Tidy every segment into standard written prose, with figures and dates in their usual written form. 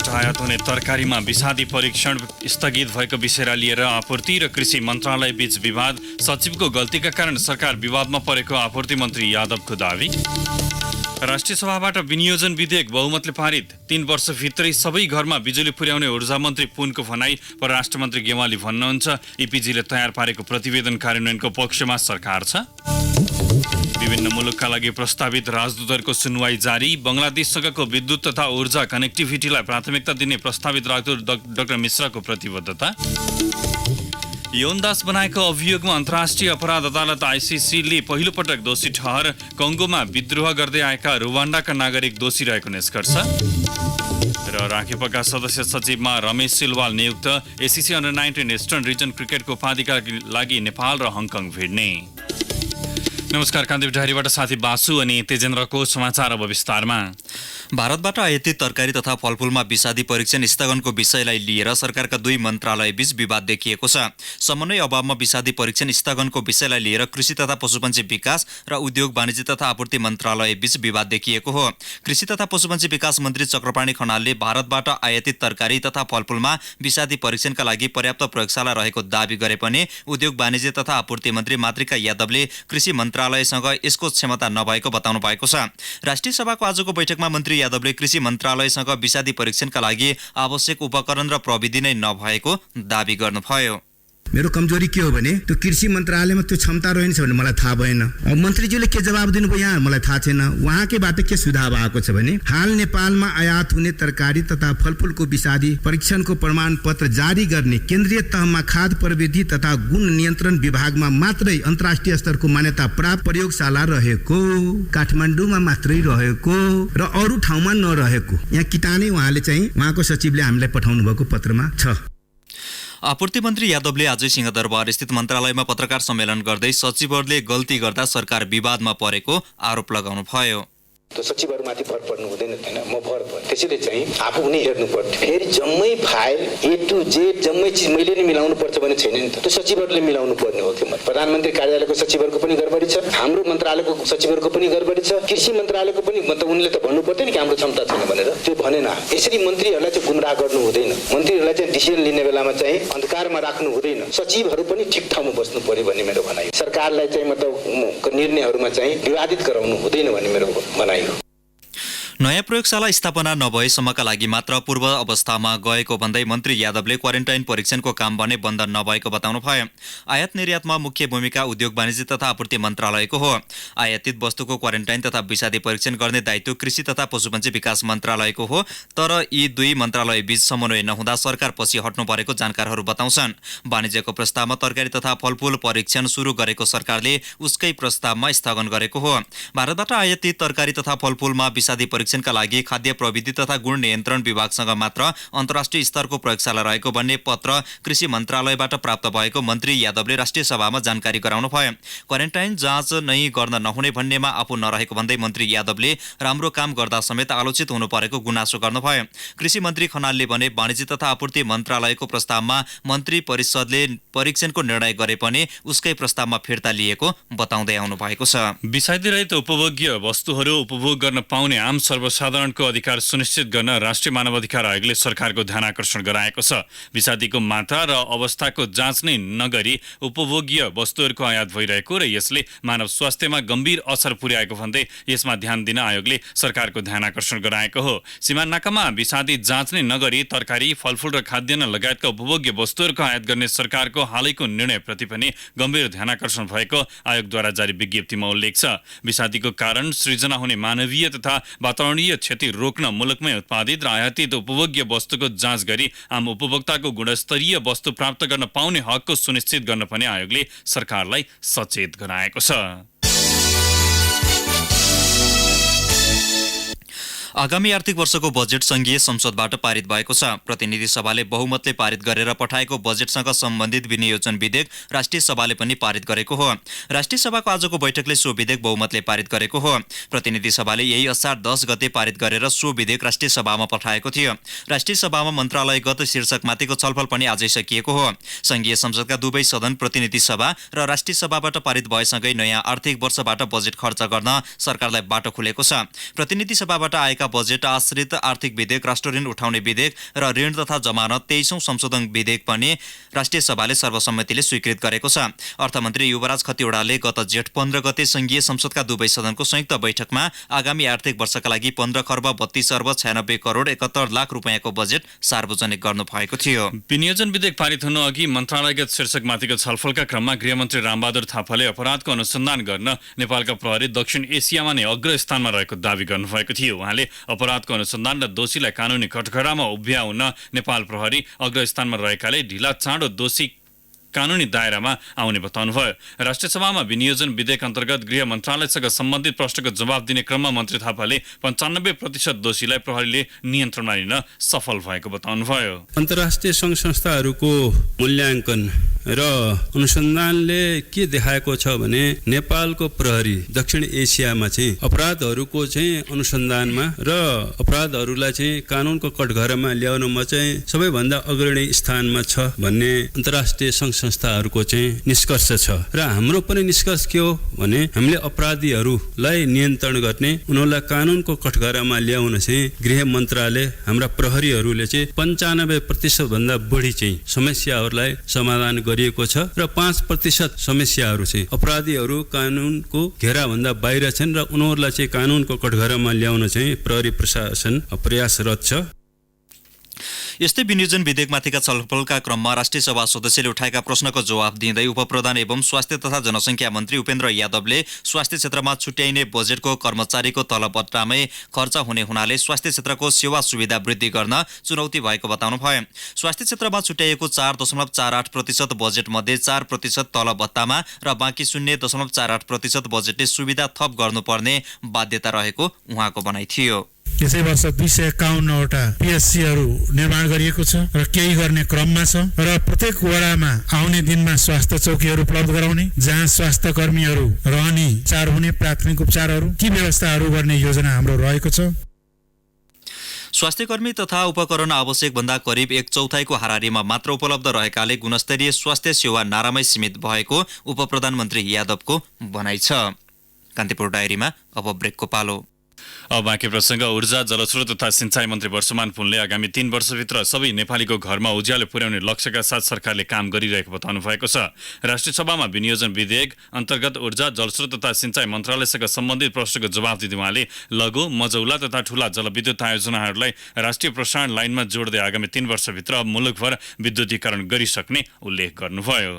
आयात हुने तरकारीमा विषादी परीक्षण स्थगित भएको विषयलाई लिएर आपूर्ति र कृषि मन्त्रालय बीच विवाद। सचिवको गल्तीका कारण सरकार विवादमा परेको आपूर्ति मन्त्री यादवको दावी। राष्ट्रिय सभाबाट विनियोजन विधेयक बहुमतले पारित। 3 वर्षभित्रै सबै घरमा बिजुली पुर्याउने ऊर्जा मन्त्री पुनको भनाई। परराष्ट्र मन्त्री गेवाली भन्नुहुन्छ इपिजीले तयार पारेको प्रतिवेदन कार्यान्वयनको पक्षमा सरकार छ। विभिन्न मुलुकका लागि प्रस्तावित राजदूतहरूको सुनवाई जारी। बङ्गलादेशसँगको विद्युत तथा ऊर्जा कनेक्टिभिटीलाई प्राथमिकता दिने प्रस्तावित राजदूत डाक्टर मिश्राको प्रतिबद्धता। यौनदास बनाएको अभियोगमा अन्तर्राष्ट्रिय अपराध अदालत आइसिसीले पहिलो पटक दोषी ठहर। कङ्गोमा विद्रोह गर्दै आएका रुवान्डाका नागरिक दोषी रहेको निष्कर्ष। र राखेपका सदस्य सचिवमा रमेश सिलवाल नियुक्त। एसिसी अन्डर-19 इस्टर्न रिजन क्रिकेटको उपाधिका लागि नेपाल र हङकङ भिड्ने। नमस्कार, कान्तिपुर डायरीबाट साथी बासु अनि तेजेन्द्रको समाचार अब विस्तारमा। भारतबाट आयातित तरकारी तथा फलफूलमा विषादी परीक्षण स्थगनको विषयलाई लिएर सरकारका दुई मन्त्रालयबीच विवाद देखिएको छ। समन्वय अभावमा विषादी परीक्षण स्थगनको विषयलाई लिएर कृषि तथा पशुपन्छी विकास र उद्योग वाणिज्य तथा आपूर्ति मन्त्रालयबीच विवाद देखिएको हो। कृषि तथा पशुपन्छी विकास मन्त्री चक्रपाणी खनालले भारतबाट आयातित तरकारी तथा फलफूलमा विषादी परीक्षणका लागि पर्याप्त प्रयोगशाला रहेको दावी गरे पनि उद्योग वाणिज्य तथा आपूर्ति मन्त्री मातृका यादवले कृषि मन्त्रालयसँग यसको क्षमता नभएको बताउनु भएको छ। राष्ट्रिय सभाको आजको बैठकमा मन्त्री यादवले कृषि मन्त्रालयसँग विषादी परीक्षणका लागि आवश्यक उपकरण र प्रविधि नै नभएको दावी गर्नुभयो। मेरो कमजोरी के हो भने त्यो कृषि मन्त्रालयमा त्यो क्षमता रहेन भने मलाई थाहा भएन। अब मन्त्रीज्यूले के जवाब दिनुभयो यहाँ मलाई थाहा छैन। उहाँकैबाट के सुझाव आएको छ भने हाल नेपालमा आयात हुने तरकारी तथा फलफूलको विषादी परीक्षणको प्रमाण पत्र जारी गर्ने केन्द्रीय तहमा खाद्य प्रविधि तथा गुण नियन्त्रण विभागमा मात्रै अन्तर्राष्ट्रिय स्तरको मान्यता प्राप्त प्रयोगशाला रहेको, काठमाडौँमा मात्रै रहेको र अरू ठाउँमा नरहेको यहाँ किटानै उहाँले चाहिँ उहाँको सचिवले हामीलाई पठाउनु भएको पत्रमा छ। आपूर्ति मन्त्री यादवले आजै सिंहदरबार स्थित मन्त्रालयमा पत्रकार सम्मेलन गर्दै सचिवहरूले गल्ती गर्दा सरकार विवादमा परेको आरोप लगाउनुभयो। त्यो सचिवहरूमाथि भर पर्नु हुँदैन थिएन, म भर पर्छ। त्यसैले चाहिँ आफू पनि हेर्नु पर्छ। फेरि जम्मै फाइल ए टु जेड जम्मै चिज मैले नै मिलाउनु पर्छ भने छैन नि त। त्यो सचिवहरूले मिलाउनु पर्ने हो। त्यो प्रधानमन्त्री कार्यालयको सचिवहरूको पनि गडबडी छ, हाम्रो मन्त्रालयको सचिवहरूको पनि गडबडी छ, कृषि मन्त्रालयको पनि। मतलब उनले त भन्नु पर्थ्यो नि कि हाम्रो क्षमता छैन भनेर, त्यो भनेन। यसरी मन्त्रीहरूलाई चाहिँ गुमराह गर्नु हुँदैन। मन्त्रीहरूलाई चाहिँ डिसिजन लिने बेलामा चाहिँ अन्धकारमा राख्नु हुँदैन। सचिवहरू पनि ठिक ठाउँमा बस्नु पर्यो भन्ने मेरो भनाइ। सरकारलाई चाहिँ मतलब निर्णयहरूमा चाहिँ विवादित गराउनु हुँदैन भन्ने मेरो भनाइ। नयाँ प्रयोगशाला स्थापना नभएसम्मका लागि मात्र पूर्व अवस्थामा गएको भन्दै मन्त्री यादवले क्वारेन्टाइन परीक्षणको काम भने बन्द नभएको बताउनु भयो। आयात निर्यातमा मुख्य भूमिका उद्योग वाणिज्य तथा आपूर्ति मन्त्रालयको हो। आयातित वस्तुको क्वारेन्टाइन तथा विषादी परीक्षण गर्ने दायित्व कृषि तथा पशुपन्छी विकास मन्त्रालयको हो। तर यी दुई मन्त्रालयबीच समन्वय नहुँदा सरकार पछि हट्नु परेको जानकारहरू बताउँछन्। वाणिज्यको प्रस्तावमा तरकारी तथा फलफूल परीक्षण सुरु गरेको सरकारले उसकै प्रस्तावमा स्थगन गरेको हो। भारतबाट आयातित तरकारी तथा फलफूलमा विषादी परीक्षणका लागि खाद्य प्रविधि तथा गुण नियन्त्रण विभागसँग मात्र अन्तर्राष्ट्रिय स्तरको प्रयोगशाला रहेको भन्ने पत्र कृषि मन्त्रालयबाट प्राप्त भएको मन्त्री यादवले राष्ट्रिय सभामा जानकारी गराउनुभयो। क्वारेन्टाइन जाँच नै गर्न नहुने भन्नेमा आफू नरहेको भन्दै मन्त्री यादवले राम्रो काम गर्दा समेत आलोचित हुनु परेको गुनासो गर्नुभयो। कृषि मन्त्री खनालले भने वाणिज्य तथा आपूर्ति मन्त्रालयको प्रस्तावमा मन्त्री परिषदले परीक्षणको निर्णय गरे पनि उसकै प्रस्तावमा फिर्ता लिएको बताउँदै आउनु भएको छ। विषादी रहित उपभोग्य वस्तुहरू उपभोग गर्न पाउने आम सर्वसाधारणको अधिकार सुनिश्चित गर्न राष्ट्रिय मानवाधिकार आयोगले सरकारको ध्यान आकर्षण गराएको छ। विषादीको मात्रा र अवस्थाको जाँच नै नगरी उपभोग्य वस्तुहरूको आयात भइरहेको र यसले मानव स्वास्थ्यमा गम्भीर असर पुर्याएको भन्दै यसमा ध्यान दिन आयोगले सरकारको ध्यान आकर्षण गराएको हो। सीमा नाकामा विषादी जाँच नै नगरी तरकारी, फलफूल र खाद्यान्न लगायतका उपभोग्य वस्तुहरूको आयात गर्ने सरकारको हालैको निर्णयप्रति पनि गम्भीर ध्यान आकर्षण भएको आयोगद्वारा जारी विज्ञप्तिमा उल्लेख छ। विषादीको कारण सृजना हुने मानवीय तथा वातावरणीय क्षति रोक्न मुलुकमै उत्पादित र आयातित उपभोग्य वस्तुको जाँच गरी आम उपभोक्ताको गुणस्तरीय वस्तु प्राप्त गर्न पाउने हकको सुनिश्चित गर्न पनि आयोगले सरकारलाई सचेत गराएको छ। आगामी आर्थिक वर्षको बजेट संघीय संसदबाट पारित भएको छ। प्रतिनिधि सभाले बहुमतले पारित गरेर पठाएको बजेटसँग सम्बन्धित विनियोजन विधेयक राष्ट्रिय सभाले पनि पारित गरेको हो। राष्ट्रिय सभाको आजको बैठकले सो विधेयक बहुमतले पारित गरेको हो। प्रतिनिधि सभाले यही असार 10 गते पारित गरेर सो विधेयक राष्ट्रिय सभामा पठाएको थियो। राष्ट्रिय सभामा मन्त्रालयगत शीर्षकमाथिको छलफल पनि आजै सकिएको हो। संघीय संसदका दुवै सदन प्रतिनिधि सभा र राष्ट्रिय सभाबाट पारित भएसँगै नयाँ आर्थिक वर्षबाट बजेट खर्च गर्न सरकारलाई बाटो खुलेको छ। प्रतिनिधि सभाबाट आएका उठाएका बजेट, आश्रित आर्थिक विधेयक, राष्ट्र ऋण उठाउने विधेयक र ऋण तथा जमानत 23औं संशोधन विधेयक पनि राष्ट्रिय सभाले सर्वसम्मतिले स्वीकृत गरेको छ। अर्थमन्त्री युवराज खतिवड़ाले गत जेठ 15 गते संघीय संसदका दुवै सदनको संयुक्त बैठकमा आगामी आर्थिक वर्षका लागि 15 खर्ब 32 अर्ब 96 करोड 71 लाख रुपियाँको बजेट सार्वजनिक गर्नु भएको थियो। विनियोजन विधेयक पारित हुनु अघि मन्त्रालयगत शीर्षकमाथिको छलफलका क्रममा गृहमन्त्री रामबहादुर थापाले अपराधको अनुसन्धान गर्न नेपालका प्रहरी दक्षिण एसियामा नै अग्रस्थानमा रहेको दावी गर्नुभएको थियो। उहाँले अपराधको अनुसन्धान र दोषीलाई कानुनी कठघरामा उभ्याउन नेपाल प्रहरी अग्रस्थानमा रहेकाले ढिला चाँडो दोषी कानुनी दायरामा आउने बताउनुभयो। राष्ट्रिय सभामा विनियोजन विधेयक अन्तर्गत गृह मन्त्रालयसँग सम्बन्धित प्रश्नको जवाब दिने क्रममा मन्त्री थापाले 95% दोषीलाई प्रहरीले नियन्त्रणमा लिन सफल भएको बताउनुभयो। अन्तर्राष्ट्रिय सङ्घ संस्थाहरूको मूल्याङ्कन र अनुसन्धानले के देखाएको छ भने नेपालको प्रहरी दक्षिण एसियामा चाहिँ अपराधहरूको चाहिँ अनुसन्धानमा र अपराधहरूलाई चाहिँ कानुनको कठघरामा ल्याउनमा चाहिँ सबैभन्दा अग्रणी स्थानमा छ भन्ने अन्तर्राष्ट्रिय सङ्घ संस्थाहरूको चाहिँ निष्कर्ष छ। र हाम्रो पनि निष्कर्ष के हो भने हामीले अपराधीहरूलाई नियन्त्रण गर्ने, उनीहरूलाई कानुनको कठघरामा ल्याउन चाहिँ गृह मन्त्रालय हाम्रा प्रहरीहरूले चाहिँ 95% भन्दा बढी चाहिँ समस्याहरूलाई समाधान गरिएको छ र 5% समस्याहरू चाहिँ अपराधीहरू कानुनको घेराभन्दा बाहिर छन् र उनीहरूलाई चाहिँ कानुनको कठघरामा ल्याउन चाहिँ प्रहरी प्रशासन प्रयासरत छ। यस्तै विनियोजन विधेयकमाथिका छलफलका क्रममा राष्ट्रिय सभा सदस्यले उठाएका प्रश्नको जवाब दिँदै उपप्रधान एवं स्वास्थ्य तथा जनसङ्ख्या मन्त्री उपेन्द्र यादवले स्वास्थ्य क्षेत्रमा छुट्याइने बजेटको कर्मचारीको तलबट्टामै खर्च हुने हुनाले स्वास्थ्य क्षेत्रको सेवा सुविधा वृद्धि गर्न चुनौती भएको बताउनुभयो। स्वास्थ्य क्षेत्रमा छुट्याइएको 4.48% बजेटमध्ये 4% तलबत्तामा र बाँकी 0.48% बजेटले सुविधा थप गर्नुपर्ने बाध्यता रहेको उहाँको भनाइ थियो। यसै वर्ष 251वटा पिएचसीहरू निर्माण गरिएको छ र केही गर्ने क्रममा छ र प्रत्येक वडामा आउने दिनमा स्वास्थ्य चौकीहरू उपलब्ध गराउने, जहाँ स्वास्थ्य कर्मीहरू रहने, उपचार हुने प्राथमिक उपचारहरू ती व्यवस्थाहरू गर्ने योजना हाम्रो रहेको छ। स्वास्थ्यकर्मी तथा उपकरण आवश्यक भन्दा करिब 1/4 हाराहारीमा मात्र उपलब्ध रहेकाले गुणस्तरीय स्वास्थ्य सेवा नारामै सीमित भएको उपप्रधानमन्त्री यादवको भनाइ छ। कान्तिपुर डायरीमा अब ब्रेकको पालो। अब बाँकी प्रसङ्ग। ऊर्जा, जलस्रोत तथा सिंचाई मन्त्री वर्षमान पुनले आगामी 3 वर्षभित्र सबै नेपालीको घरमा उज्यालो पुर्याउने लक्ष्यका साथ सरकारले काम गरिरहेको बताउनु भएको छ। राष्ट्रिय सभामा विनियोजन विधेयक अन्तर्गत ऊर्जा, जलस्रोत तथा सिंचाई मन्त्रालयसँग सम्बन्धित प्रश्नको जवाब दिँदै उहाँले लघु, मझौला तथा ठूला जलविद्युत आयोजनाहरूलाई राष्ट्रिय प्रसारण लाइनमा जोड्दै आगामी 3 वर्षभित्र मुलुकभर विद्युतीकरण गरिसक्ने उल्लेख गर्नुभयो।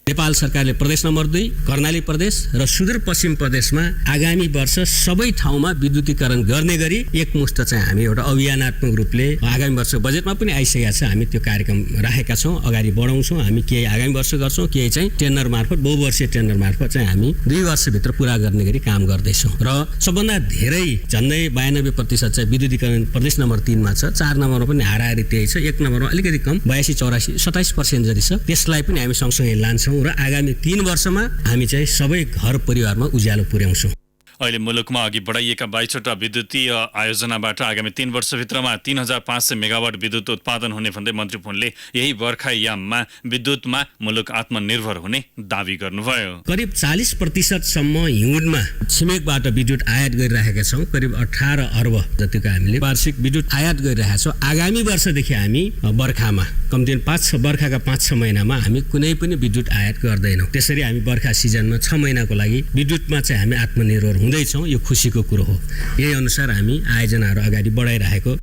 नेपाल सरकारले प्रदेश नम्बर 2 कर्णाली प्रदेश र सुदूरपश्चिम प्रदेशमा आगामी वर्ष सबै ठाउँमा विद्युतीकरण गर्ने गरी एकमुष्ट चाहिँ हामी एउटा अभियानात्मक रूपले आगामी वर्ष बजेटमा पनि आइसकेका छ। हामी त्यो कार्यक्रम राखेका छौँ, अगाडि बढाउँछौँ। हामी केही आगामी वर्ष गर्छौँ, केही चाहिँ टेन्डर मार्फत, बहुवर्षीय टेन्डर मार्फत चाहिँ हामी 2 वर्षभित्र पुरा गर्ने गरी काम गर्दैछौँ। र सबभन्दा धेरै झन्डै 92% चाहिँ विद्युतीकरण प्रदेश नम्बर 3 मा छ। 4 नम्बरमा पनि हाराहारी त्यही छ। 1 नम्बरमा अलिकति कम 82, 84, 27% जति छ। त्यसलाई पनि हामी सँगसँगै लान्छौँ र आगामी 3 वर्षमा हामी चाहिँ सबै घर परिवारमा उज्यालो पुर्याउँछौँ। अहिले मुलुकमा अघि बढाइएका 22वटा विद्युतीय आयोजनाबाट आगामी 3 वर्षभित्रमा 3500 मेगावाट विद्युत उत्पादन हुने भन्दै मन्त्री पुनले यही बर्खायाममा विद्युतमा मुलुक आत्मनिर्भर हुने दावी गर्नुभयो। करिब 40% सम्म हिउँदमा छिमेकबाट विद्युत आयात गरिरहेका छौँ। करिब 18 अर्ब जतिको हामीले वार्षिक विद्युत आयात गरिरहेका छौँ। आगामी वर्षदेखि हामी बर्खामा कम्तीमा बर्खाका 5-6 महिनामा हामी कुनै पनि विद्युत आयात गर्दैनौँ। त्यसरी हामी बर्खा सिजनमा 6 महिनाको लागि विद्युतमा चाहिँ हामी आत्मनिर्भर हुँदैछौँ। यो खुसीको कुरो हो। यही अनुसार हामी आयोजनाहरू अगाडि बढाइरहेको।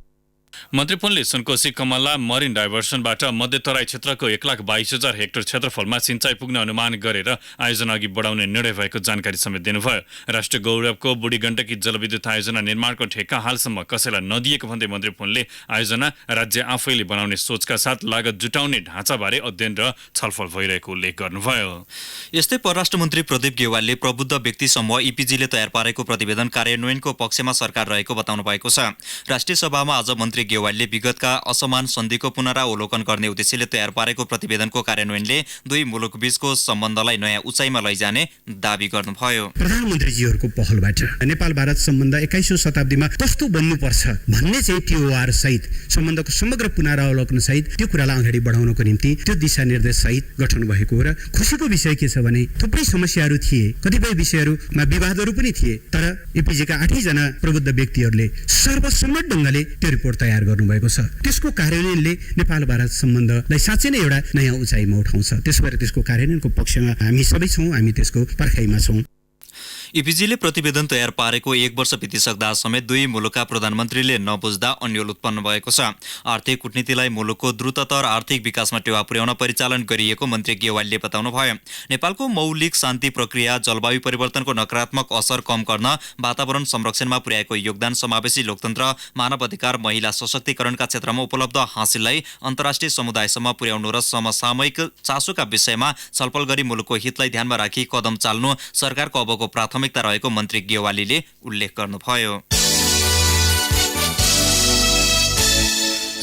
मन्त्री पुनले सुनकोशी कमला मरिन डाइभर्सनबाट मध्यतराई क्षेत्रको 1,22,000 हेक्टर क्षेत्रफलमा सिंचाई पुग्ने अनुमान गरेर आयोजना अघि बढाउने निर्णय भएको जानकारी समेत दिनुभयो। राष्ट्रिय गौरवको बुढी गण्डकी जलविद्युत आयोजना निर्माणको ठेक्का हालसम्म कसैलाई नदिएको भन्दै मन्त्री पुनले आयोजना राज्य आफैले बनाउने सोचका साथ लागत जुटाउने ढाँचाबारे अध्ययन र छलफल भइरहेको उल्लेख गर्नुभयो। यस्तै परराष्ट्र मन्त्री प्रदीप गेवालले प्रबुद्ध व्यक्ति समूह इपिजीले तयार पारेको प्रतिवेदन कार्यान्वयनको पक्षमा सरकार रहेको बताउनु भएको छ। राष्ट्रिय सभामा आज मन्त्री गेवालले विगतका असमान सन्धिको पुनरावलोकन गर्ने उद्देश्यले तयार पारेको प्रतिवेदनको कार्यान्वयनले दुई मुलुकबीचको सम्बन्धलाई नयाँ उचाइमा लैजाने दावी गर्नुभयो। प्रधानमन्त्रीजीहरूको पहलबाट नेपाल भारत सम्बन्ध 21औं शताब्दीमा कस्तो बन्नुपर्छ भन्ने चाहिँ TOR सहित सम्बन्धको समग्र पुनरावलोकन सहित त्यो कुरालाई अगाडि बढाउनको निम्ति त्यो दिशानिर्देश सहित गठन भएको हो। र खुसीको विषय के छ भने थुप्रै समस्याहरू थिए, कतिपय विषयहरूमा विवादहरू पनि थिए, तर एपीजीका 8 जना प्रबुद्ध व्यक्तिहरूले सर्वसम्मत ढङ्गले त्यो रिपोर्ट तयार गर्नुभएको छ। त्यसको कार्यान्वयनले नेपाल भारत सम्बन्धलाई साँच्चै नै एउटा नयाँ उचाइमा उठाउँछ। त्यसो भएर त्यसको कार्यान्वयनको पक्षमा हामी सबै छौँ, हामी त्यसको पर्खाइमा छौँ। इपिजीले प्रतिवेदन तयार पारेको 1 वर्ष बितिसक्दा समेत दुई मुलुकका प्रधानमन्त्रीले नबुझ्दा अन्यल उत्पन्न भएको छ। आर्थिक कूटनीतिलाई मुलुकको द्रुततर आर्थिक विकासमा टेवा पुर्याउन परिचालन गरिएको मन्त्री गेवालले बताउनुभयो। नेपालको मौलिक शान्ति प्रक्रिया, जलवायु परिवर्तनको नकारात्मक असर कम गर्न, वातावरण संरक्षणमा पुर्याएको योगदान, समावेशी लोकतन्त्र, मानव अधिकार, महिला सशक्तिकरणका क्षेत्रमा उपलब्ध हासिललाई अन्तर्राष्ट्रिय समुदायसम्म पुर्याउनु र समसामयिक चासोका विषयमा छलफल गरी मुलुकको हितलाई ध्यानमा राखी कदम चाल्नु सरकारको अबको प्राथमिकता रहेको मन्त्री गेवालीले उल्लेख गर्नुभयो।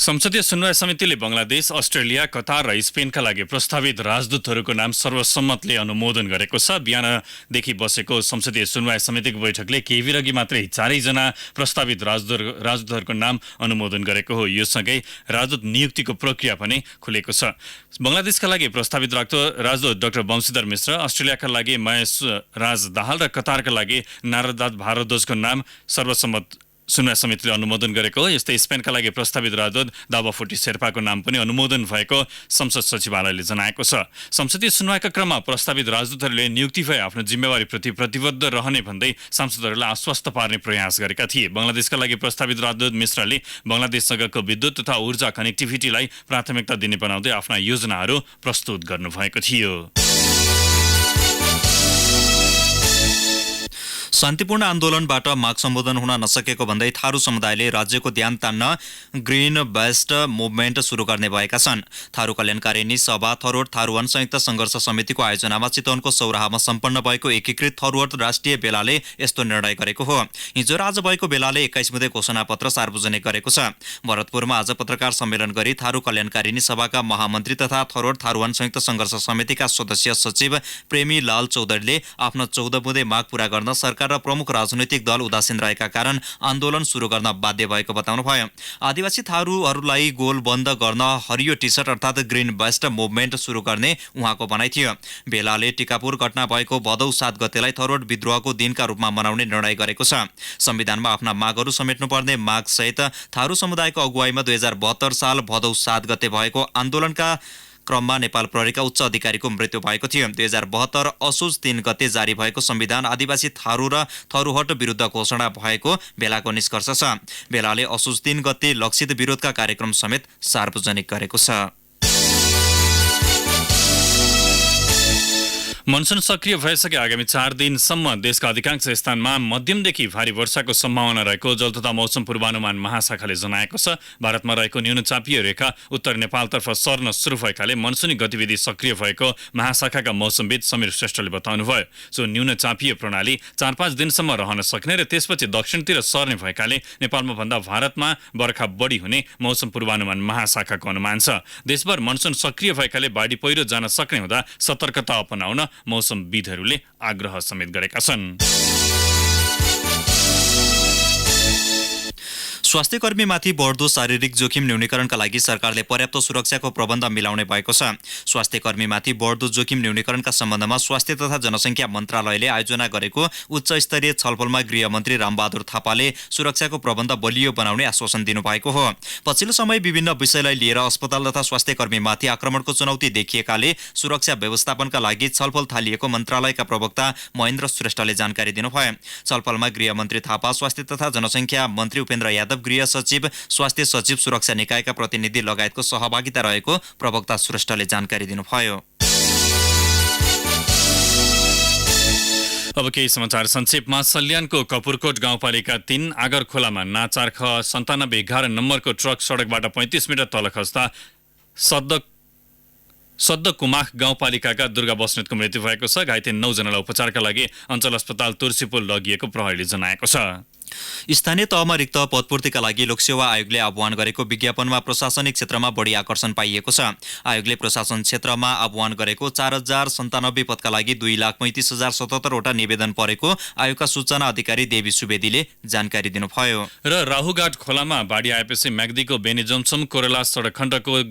संसदीय सुनवाई समितिले बंगलादेश, अस्ट्रेलिया, कतार र स्पेनका लागि प्रस्तावित राजदूतहरूको नाम सर्वसम्मतले अनुमोदन गरेको छ। बिहानदेखि बसेको संसदीय सुनवाई समितिको बैठकले केही बेरअघि मात्रै 4 जना प्रस्तावित राजदूतहरूको नाम अनुमोदन गरेको हो। यो सँगै राजदूत नियुक्तिको प्रक्रिया पनि खुलेको छ। बंगलादेशका लागि प्रस्तावित राजदूत डाक्टर वंशीधर मिश्र, अस्ट्रेलियाका लागि महेश राज दाहाल र कतारका लागि नारदात भारद्वाजको नाम सर्वसम्मत सुनवाई समितिले अनुमोदन गरेको हो। यस्तै स्पेनका लागि प्रस्तावित राजदूत दाबाफोटी शेर्पाको नाम पनि अनुमोदन भएको संसद सचिवालयले जनाएको छ। संसदीय सुनवाईका क्रममा प्रस्तावित राजदूतहरूले नियुक्ति भए आफ्नो जिम्मेवारीप्रति प्रतिबद्ध रहने भन्दै सांसदहरूलाई आश्वस्त पार्ने प्रयास गरेका थिए। बंगलादेशका लागि प्रस्तावित राजदूत मिश्रले बंगलादेशसँगको विद्युत तथा ऊर्जा कनेक्टिभिटीलाई प्राथमिकता दिने बनाउँदै आफ्ना योजनाहरू प्रस्तुत गर्नुभएको थियो। शान्तिपूर्ण आन्दोलनबाट माग सम्बोधन हुन नसकेको भन्दै थारू समुदायले राज्यको ध्यान तान्न ग्रीन बेस्ट मुभमेन्ट सुरु गर्ने भएका छन्। थारू कल्याणकारिणी सभा थरोट थारूवन संयुक्त संघर्ष समितिको आयोजनामा चितवनको सौराहामा सम्पन्न भएको एकीकृत थरोट राष्ट्रिय बेलाले यस्तो निर्णय गरेको हो। हिजो र आज भएको बेलाले 21 बुँदे घोषणापत्र सार्वजनिक गरेको छ। भरतपुरमा आज पत्रकार सम्मेलन गरी थारू कल्याणकारिणी सभाका महामन्त्री तथा थरोट थारूवन संयुक्त संघर्ष समितिका सदस्य सचिव प्रेमी लाल चौधरीले आफ्नो 14 बुँदे माग पूरा गर्न सरकार र प्रमुख राजनैतिक दल उदासीन रहेका कारण आन्दोलन सुरु गर्न बाध्य भएको बताउनुभयो। आदिवासी थारूहरूलाई गोल बन्द गर्न हरियो टी-शर्ट अर्थात् ग्रीन बेस्ट मुभमेन्ट सुरु गर्ने उहाँको भनाइ थियो। बेलाले टिकापुर घटना भएको भदौ 7 गतेलाई थरोट विद्रोहको दिनका रूपमा मनाउने निर्णय गरेको छ। संविधानमा आफ्ना मागहरू समेट्नुपर्ने माग सहित थारू समुदायको अगुवाईमा 2072 साल भदौ 7 गते भएको आन्दोलनका क्रममा नेपाल प्रहरीका उच्च अधिकारीको मृत्यु भएको थियो। 2072 असोज 3 गते जारी भएको संविधान आदिवासी थारू र थरूहट विरुद्ध घोषणा भएको बेलाको निष्कर्ष छ। बेलाले असोज 3 गते लक्षित विरोधका कार्यक्रम समेत सार्वजनिक गरेको छ। मनसुन सक्रिय भइसके आगामी 4 दिनसम्म देशका अधिकांश स्थानमा मध्यमदेखि भारी वर्षाको सम्भावना रहेको जल तथा मौसम पूर्वानुमान महाशाखाले जनाएको छ। भारतमा रहेको न्यूनचापीय रेखा उत्तर नेपालतर्फ सर्न सुरु भएकाले मनसुनी गतिविधि सक्रिय भएको महाशाखाका मौसमविद समीर श्रेष्ठले बताउनुभयो। सो न्यूनचापीय प्रणाली 4-5 दिनसम्म रहन सक्ने र त्यसपछि दक्षिणतिर सर्ने भएकाले नेपालमा भन्दा भारतमा बर्खा बढी हुने मौसम पूर्वानुमान महाशाखाको अनुमान छ। देशभर मनसुन सक्रिय भएकाले बाढी पहिरो जान सक्ने हुँदा सतर्कता अपनाउन मौसमविदहरूले आग्रह समेत गरेका छन्। स्वास्थ्यकर्मीमाथि बढ्दो शारीरिक जोखिम न्यूनीकरणका लागि सरकारले पर्याप्त सुरक्षाको प्रबन्ध मिलाउने भएको छ। स्वास्थ्यकर्मीमाथि बढ्दो जोखिम न्यूनीकरणका सम्बन्धमा स्वास्थ्य तथा जनसङ्ख्या मन्त्रालयले आयोजना गरेको उच्च स्तरीय छलफलमा गृहमन्त्री रामबहादुर थापाले सुरक्षाको प्रबन्ध बलियो बनाउने आश्वासन दिनुभएको हो। पछिल्लो समय विभिन्न विषयलाई लिएर अस्पताल तथा स्वास्थ्यकर्मीमाथि आक्रमणको चुनौती देखिएकाले सुरक्षा व्यवस्थापनका लागि छलफल थालिएको मन्त्रालयका प्रवक्ता महेन्द्र श्रेष्ठले जानकारी दिनुभयो। छलफलमा गृहमन्त्री थापा, स्वास्थ्य तथा जनसङ्ख्या मन्त्री उपेन्द्र यादव, गृह सचिव, स्वास्थ्य सचिव, सुरक्षा निकायका प्रतिनिधि लगायतको सहभागिता रहेको प्रवक्ता श्रेष्ठले जानकारी दिनुभयो। अब केही समाचार संक्षेपमा। सल्यानको कपुरकोट गाउँपालिका 3 आगरखोलामा नाचार ख 9711 नम्बरको ट्रक सडकबाट 35 मिटर तल खस्दा सद्द कुमाख गाउँपालिकाका दुर्गा बस्नेतको मृत्यु भएको छ। घाइते 9 जनालाई उपचारका लागि अञ्चल अस्पताल तुर्सीपुल लगिएको प्रहरीले जनाएको छ। स्थानीय तहमा रिक्त पदपूर्तिका लागि लोकसेवा आयोगले आह्वान गरेको विज्ञापनमा प्रशासनिक क्षेत्रमा बढी आकर्षण पाइएको छ। आयोगले प्रशासन क्षेत्रमा आह्वान गरेको 4097 पदका लागि 2,35,077 वटा निवेदन परेको आयोगका सूचना अधिकारी देवी सुवेदीले जानकारी दिनुभयो। र राहुघाट खोलामा बाढी आएपछि म्याग्दीको बेनी जमसम कोरेला सडक खण्डको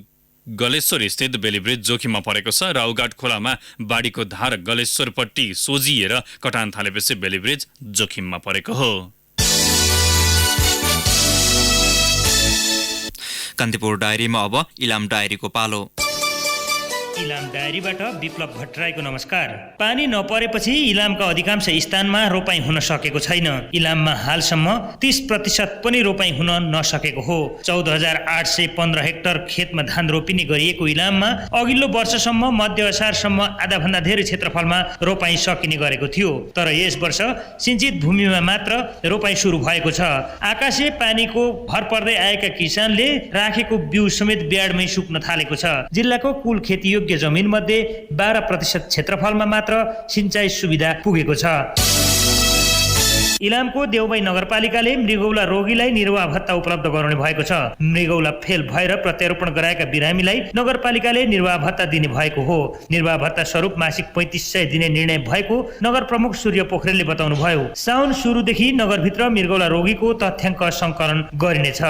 गलेश्वर स्थित बेली ब्रिज जोखिममा परेको छ। राहुघाट खोलामा बाढीको धार गलेश्वरपट्टि सोझिएर कटान थालेपछि बेली ब्रिज जोखिममा परेको हो। कान्तिपुर डायरीमा अब इलाम डायरीको पालो। इलाम डायरीबाट विप्लव भट्टराईको नमस्कार। पानी नपरेपछि इलामका अधिकांश स्थानमा रोपाई हुन सकेको छैन। इलाममा हालसम्म 30% पनि रोपाई हुन नसकेको हो। 14,815 हेक्टर खेतमा धान रोपिने गरिएको इलाममा अघिल्लो वर्षसम्म मध्य असारसम्म आधाभन्दा धेरै क्षेत्रफलमा रोपाई सकिने गरेको थियो। तर यस वर्ष सिंचित भूमिमा मात्र रोपाई सुरु भएको छ। आकाशे पानीको भर पर्दै आएका किसानले राखेको बिउ समेत ब्याडमै सुक्न थालेको छ। जिल्लाको कुल खेतीयोग्य जमिन मध्ये 12% क्षेत्रफलमा मात्र सिंचाई सुविधा पुगेको छ। इलामको देउबाई नगरपालिकाले मृगौला रोगीलाई निर्वाह भत्ता उपलब्ध गराउने भएको छ। मृगौला फेल भएर प्रत्यारोपण गराएका बिरामीलाई नगरपालिकाले निर्वाह भत्ता दिने भएको हो। निर्वाह भत्ता स्वरूप मासिक 3500 दिने निर्णय भएको नगर प्रमुख सूर्य पोखरेलले बताउनुभयो। साउन सुरुदेखि नगरभित्र मृगौला रोगीको तथ्याङ्क सङ्कलन गरिनेछ।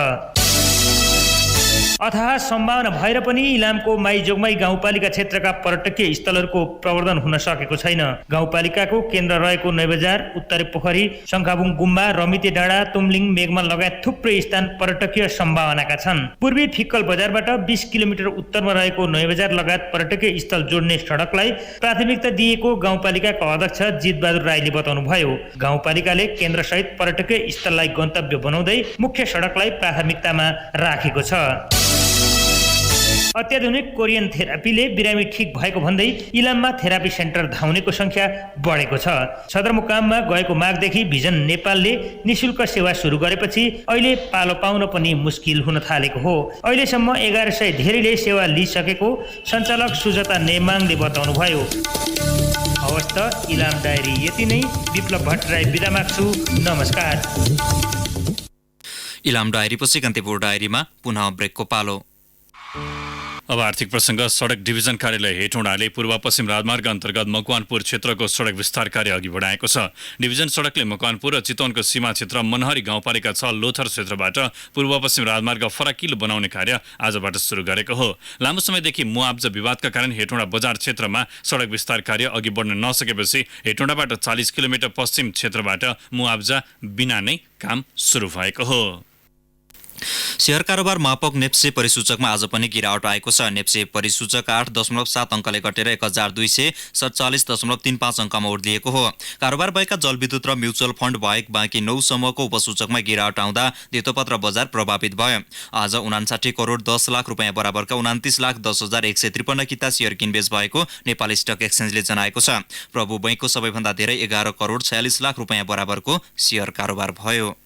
अथाह सम्भावना भएर पनि इलामको माइजोगमाई गाउँपालिका क्षेत्रका पर्यटकीय स्थलहरूको प्रवर्धन हुन सकेको छैन। गाउँपालिकाको केन्द्र रहेको नैबजार, उत्तरे पोखरी, शङ्खाबुङ गुम्बा, रमिते डाँडा, तुमलिङ, मेघमल लगायत थुप्रै स्थान पर्यटकीय सम्भावनाका छन्। पूर्वी फिक्कल बजारबाट 20 किलोमिटर उत्तरमा रहेको नैबजार लगायत पर्यटकीय स्थल जोड्ने सडकलाई प्राथमिकता दिएको गाउँपालिकाका अध्यक्ष जितबहादुर राईले बताउनुभयो। गाउँपालिकाले केन्द्रसहित पर्यटकीय स्थललाई गन्तव्य बनाउँदै मुख्य सडकलाई प्राथमिकतामा राखेको छ। अत्याधुनिक कोरियन थेरापीले बिरामी ठिक भएको भन्दै इलाममा थेरापी सेन्टर धाउनेको संख्या बढेको छ। सदरमुकाममा गएको माघदेखि भिजन नेपालले निशुल्क सेवा सुरु गरेपछि अहिले पालो पाउन पनि मुस्किल हुन थालेको हो। अहिलेसम्म 1100 धेरैले सेवा लिइसकेको सञ्चालक सुजता नेमाङले बताउनुभयो। हवस् त इलाम डायरी यति नै। विप्लव भट्टराई बिदा माग्छु। नमस्कार। इलाम डायरीपछि कान्तिपुर डायरीमा पुनः ब्रेकको पालो। अब आर्थिक प्रसङ्ग। सडक डिभिजन कार्यालय हेटौँडाले पूर्व पश्चिम राजमार्ग अन्तर्गत मकवानपुर क्षेत्रको सडक विस्तार कार्य अघि बढाएको छ। डिभिजन सडकले मकवानपुर र चितवनको सीमा क्षेत्र मनहरी गाउँपालिका 6 लोथर क्षेत्रबाट पूर्व पश्चिम राजमार्ग फराकिलो बनाउने कार्य आजबाट सुरु गरेको हो। लामो समयदेखि मुआब्जा विवादका कारण हेटौँडा बजार क्षेत्रमा सडक विस्तार कार्य अघि बढ्न नसकेपछि हेटौँडाबाट 40 किलोमिटर पश्चिम क्षेत्रबाट मुआब्जा बिना नै काम सुरु भएको हो। शेयर कारोबार मापक नेप्से परिसूचकमा आज पनि गिरावट आएको छ। नेप्से परिसूचक 8.7 अङ्कले घटेर 1234.35 अङ्कमा ओर्लिएको हो। कारोबार भएका जलविद्युत र म्युचुअल फन्ड बाहेक बाँकी 9 समूहको उपसूचकमा गिरावट आउँदा धितोपत्र बजार प्रभावित भयो। आज 59 करोड 10 लाख रुपियाँ बराबरका 29,10,153 किता शेयर किनबेच भएको नेपाल स्टक एक्सचेन्जले जनाएको छ। प्रभु बैङ्कको सबैभन्दा धेरै 11 करोड 46 लाख रुपियाँ बराबरको शेयर कारोबार भयो।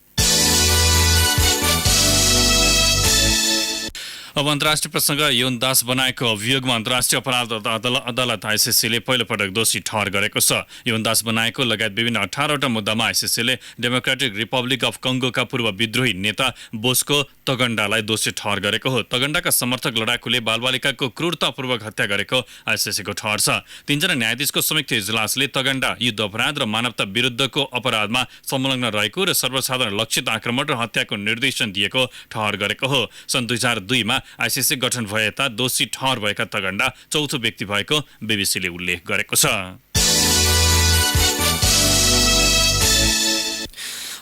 अब अन्तर्राष्ट्रिय प्रसङ्ग। यौन दास बनाएको अभियोगमा अन्तर्राष्ट्रिय अपराध अदालत आइसिसीले पहिलोपटक दोषी ठहर गरेको छ। यौन दास बनाएको लगायत विभिन्न 18वटा मुद्दामा आइसिसीले डेमोक्रेटिक रिपब्लिक अफ कङ्गोका पूर्व विद्रोही नेता बोस्को तगण्डालाई दोषी ठहर गरेको हो। तगण्डाका समर्थक लडाकुले बालबालिकाको क्रूरतापूर्वक हत्या गरेको आइसिसीको ठहर छ। 3 जना न्यायाधीशको संयुक्त इजलासले तगण्डा युद्ध अपराध र मानवता विरुद्धको अपराधमा संलग्न रहेको र सर्वसाधारण लक्षित आक्रमण र हत्याको निर्देशन दिएको ठहर गरेको हो। सन् 2002 मा आइसिसी गठन भए यता दोषी ठहर भएका तगण्डा चौथो व्यक्ति भएको बीबीसीले उल्लेख गरेको छ।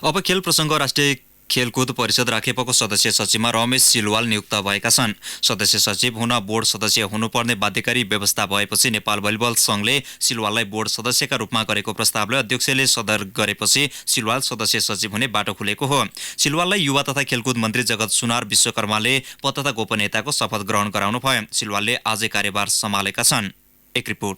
अब खेल प्रसङ्ग। राष्ट्रिय खेलकुद परिषद राखेपको सदस्य सचिवमा रमेश सिलवाल नियुक्त भएका छन्। सदस्य सचिव हुन बोर्ड सदस्य हुनुपर्ने बाध्यकारी व्यवस्था भएपछि नेपाल भलिबल संघले सिलवाललाई बोर्ड सदस्यका रूपमा गरेको प्रस्तावलाई अध्यक्षले सदर गरेपछि सिलवाल सदस्य सचिव हुने बाटो खुलेको हो। सिलवाललाई युवा तथा खेलकुद मन्त्री जगत सुनार विश्वकर्माले पद तथा गोपनीयताको शपथ ग्रहण गराउनु भयो। सिलवालले आजै कार्यभार सम्हालेका छन्। एक रिपोर्ट।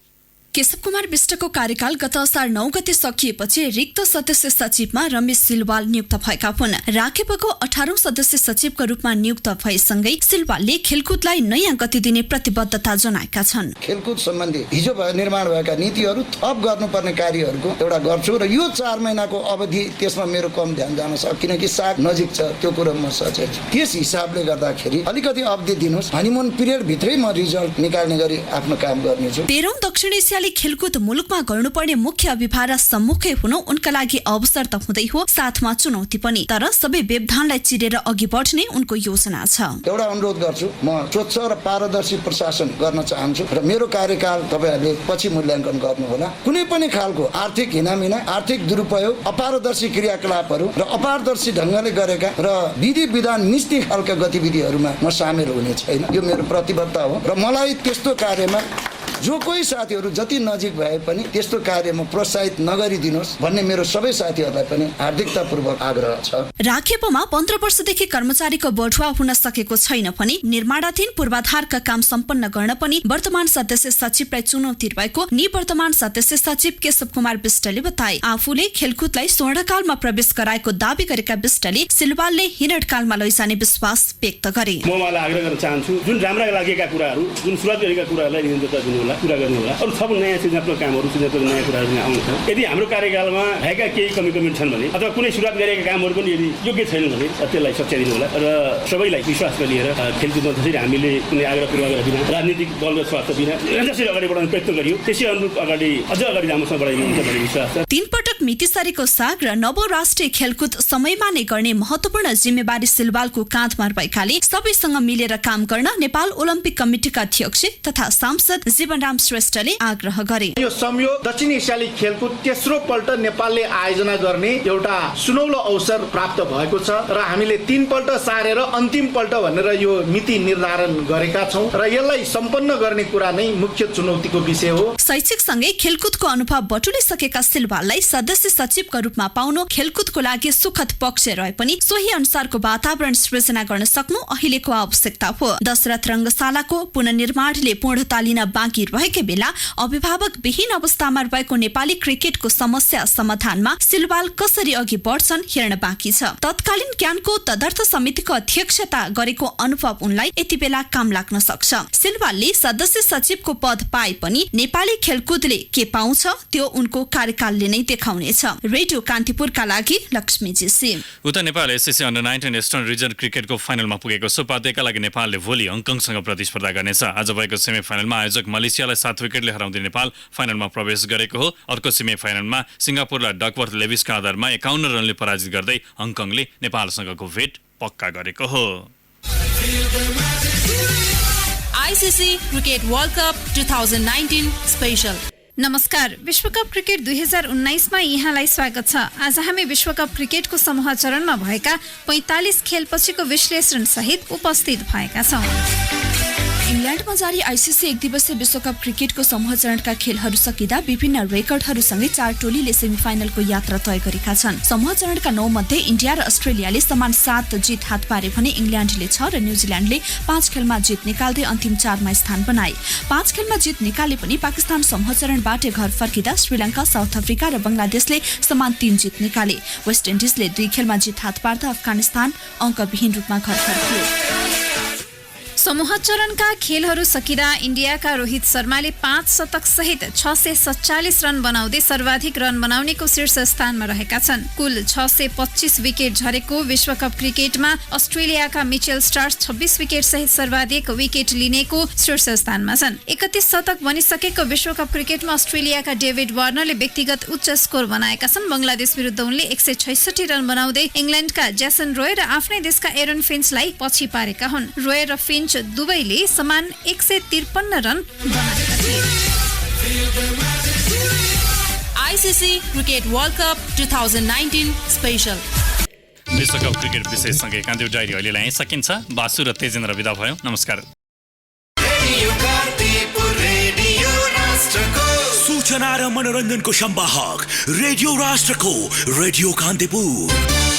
केशव कुमार विष्टको कार्यकाल गत असार 9 गते सकिएपछि रिक्त सदस्य सचिवमा रमेश सिलवाल नियुक्त भएका हुन्। राखेपको 18औं सदस्य सचिवको रूपमा नियुक्त भएसँगै सिलवालले खेलकुदलाई नयाँ गति दिने प्रतिबद्धता जनाएका छन्। खेलकुद सम्बन्धी हिजो निर्माण भएका नीतिहरू थप गर्नुपर्ने कार्यहरूको एउटा गर्छु र यो 4 महिनाको अवधि त्यसमा मेरो कम ध्यान जान सक्छ, किनकि साग नजिक छ, त्यो कुरो म सचेत छु। त्यस हिसाबले गर्दाखेरि अलिकति अवधि दिनुहोस्, हनीमुन पिरियड भित्रै म रिजल्ट निकाल्ने गरी आफ्नो काम गर्नेछु। 13औं दक्षिण एसियाली खेलकुद मुलुकमा गर्नुपर्ने मुख्य अभिभारा सम्मुखै हुनु उनका लागि अवसर त हुँदै हो, साथमा चुनौती पनि। तर सबै व्यवधानलाई चिरेर अघि बढ्ने उनको योजना छ। एउटा अनुरोध गर्छु, म स्वच्छ र पारदर्शी प्रशासन गर्न चाहन्छु र मेरो कार्यकाल तपाईहरुले पछि मूल्याङ्कन गर्नुहोला। कुनै पनि खालको आर्थिक हिनामिना, आर्थिक दुरुपयोग, अपारदर्शी क्रियाकलापहरू र अपारदर्शी ढंगले गरेका र विधि विधान मिच्ने खालका गतिविधिहरूमा म सामेल हुने छैन। यो मेरो प्रतिबद्धता हो र मलाई त्यस्तो कार्यमा जो कोही साथीहरू जति नजिक भए पनि त्यस्तो कार्यमा प्रोत्साहित नगरिदिनुहोस् भन्ने मेरो सबै साथीहरूलाई पनि हार्दिकतापूर्वक आग्रह छ। राखेपमा 15 वर्षदेखि कर्मचारीको बढुवा हुन सकेको छैन पनि निर्माणाधीन पूर्वाधारका काम सम्पन्न गर्न पनि वर्तमान सदस्य सचिवलाई चुनौती रहेको निवर्तमान सदस्य सचिव केशव कुमार विष्टले बताए। आफूले खेलकुदलाई स्वर्णकालमा प्रवेश गराएको दावी गरेका विष्टले सिलवालले हिरणकालमा लैजाने विश्वास व्यक्त गरे। म उहाँलाई आग्रह गर्न चाहन्छु, जुन राम्रा लागेका कुराहरू, जुन सुरुवात गरेका कुराहरूलाई निरन्तरता दिनुहोला, पूरा गर्नु होला। अरू थप नयाँ सृजनात्मक कामहरू, सृजनात्मक नयाँ कुराहरू आउँछ। यदि हाम्रो कार्यकालमा भएका केही कमी छन् भने अथवा कुनै सुरुवात गरेका कामहरू पनि यदि योग्य छैनन् भने त्यसलाई सच्याइदिनु होला र सबैलाई विश्वासमा लिएर खेलकुदमा जसरी हामीले कुनै आग्रह पूर्व गरेर बिना, राजनीतिक दलगत स्वार्थ बिना जसरी अगाडि बढाउने प्रयत्न गरियो त्यसै अनुरूप अझ अगाडि राम्रोसँग बढाइदिनु हुन्छ भन्ने विश्वास छ। 3 पटक मिति सरेको साग र नवौं राष्ट्रिय खेलकुद समयमा नै गर्ने महत्त्वपूर्ण जिम्मेवारी सिलवालको काँधमा रहेकाले सबैसँग मिलेर काम गर्न नेपाल ओलम्पिक कमिटिका अध्यक्ष तथा सांसद जीवनराम श्रेष्ठले आग्रह गरे। यो संयोग दक्षिण एसियाली खेलकुद तेस्रो पल्ट नेपालले आयोजना गर्ने एउटा सुनौलो अवसर प्राप्त भएको छ र हामीले 3 पल्ट सारेर अन्तिम पल्ट भनेर यो मिति निर्धारण गरेका छौं र यसलाई सम्पन्न गर्ने कुरा नै मुख्य चुनौतीको विषय हो। शैक्षिक सँगै खेलकुदको अनुभव बटुलिसकेका सिलवाललाई सदस्य सचिवको रूपमा पाउनु खेलकुदको लागि सुखद पक्ष रहे पनि सोही अनुसारको वातावरण सृजना गर्न सक्नु अहिलेको आवश्यकता हो। दशरथ रंगशालाको पुनर्निर्माणले पूर्णता लिन बाँकी रहेकै बेला अभिभावक विहीन अवस्थामा रहेको नेपाली क्रिकेटको समस्या समाधानमा सिलवाल कसरी अघि बढ्छन् हेर्न बाँकी छ। तत्कालीन क्यानको तदर्थ समितिको अध्यक्षता गरेको अनुभव उनलाई यति बेला काम लाग्न सक्छ। सिलवालले सदस्य सचिवको पद पाए पनि नेपाली खेलकुदले के पाउँछ त्यो उनको कार्यकालले नै देखाउनेछ। रेडियो कान्तिपुरका लागि लक्ष्मीजी सिंह। उता Nepal SSC under 19 eastern region क्रिकेटको फाइनलमा पुगेको छ। उपाध्यका लागि नेपालले भोलि हङकङसँग प्रतिस्पर्धा गर्नेछ। आज भएको सेमी फाइनलमा आयोजक मलेसियालाई 7 विकेटले हराउँदै नेपाल फाइनलमा प्रवेश गरेको हो। अर्को सेमी फाइनलमा सिङ्गापुरलाई डकवर्थ लेभिसका आधारमा 51 रनले पराजित गर्दै हङकङले नेपालसँगको भेट पक्का गरेको हो। ICC cricket world cup 2019 special. नमस्कार, विश्वकप क्रिकेट 2019 मा यहाँलाई स्वागत छ। आज हामी विश्वकप क्रिकेटको समूह चरणमा भएका 45 खेलपछिको विश्लेषण सहित उपस्थित भएका छौं। इङ्ल्यान्डमा जारी आईसीसी एक दिवसीय विश्वकप क्रिकेटको समूह चरणका खेलहरू सकिँदा विभिन्न रेकर्डहरूसँगै 4 टोलीले सेमिफाइनलको यात्रा तय गरेका छन्। समूह चरणका 9 मध्ये इन्डिया र अस्ट्रेलियाले समान 7 जित हात पारे भने इङ्ल्यान्डले 6 र न्युजिल्यान्डले 5 खेलमा जित निकाल्दै अन्तिम 4 मा स्थान बनाए। 5 खेलमा जित निकाले पनि पाकिस्तान समूह चरणबाट घर फर्किँदा श्रीलङ्का, साउथ अफ्रिका र बंगलादेशले समान 3 जित निकाले। वेस्ट इन्डिजले 2 खेलमा जित हात पार्दा अफगानिस्तान अङ्कविहीन रूपमा घर फर्कियो। समूह चरणका खेलहरू सकिँदा इन्डियाका रोहित शर्माले 5 शतक सहित 647 रन बनाउँदै सर्वाधिक रन बनाउनेको शीर्ष स्थानमा रहेका छन्। कुल 625 विकेट झरेको विश्वकप क्रिकेटमा अस्ट्रेलियाका मिचेल स्टार्क 26 विकेट सहित सर्वाधिक विकेट लिनेको शीर्ष स्थानमा छन्। 31 शतक बनिसकेको विश्वकप क्रिकेटमा अस्ट्रेलियाका डेभिड वार्नरले व्यक्तिगत उच्च स्कोर बनाएका छन्। बंगलादेश विरुद्ध उनले 166 रन बनाउँदै इङ्ल्यान्डका जेसन रोय र आफ्नै देशका एरन फिन्चलाई पछि पारेका हुन्। रोय र फिन्च दुवैले समान 153 रन बनाएका थिए। ICC cricket world cup 2019 special. विश्वकप क्रिकेट विशेषसँगै कान्तिपुर डायरी अहिलेलाई सकिन्छ। बासु र तेजेन्द्र विदा भयो। नमस्कार। सूचना र मनोरञ्जनको संवाहक रेडियो राष्ट्रको रेडियो कान्तिपुर।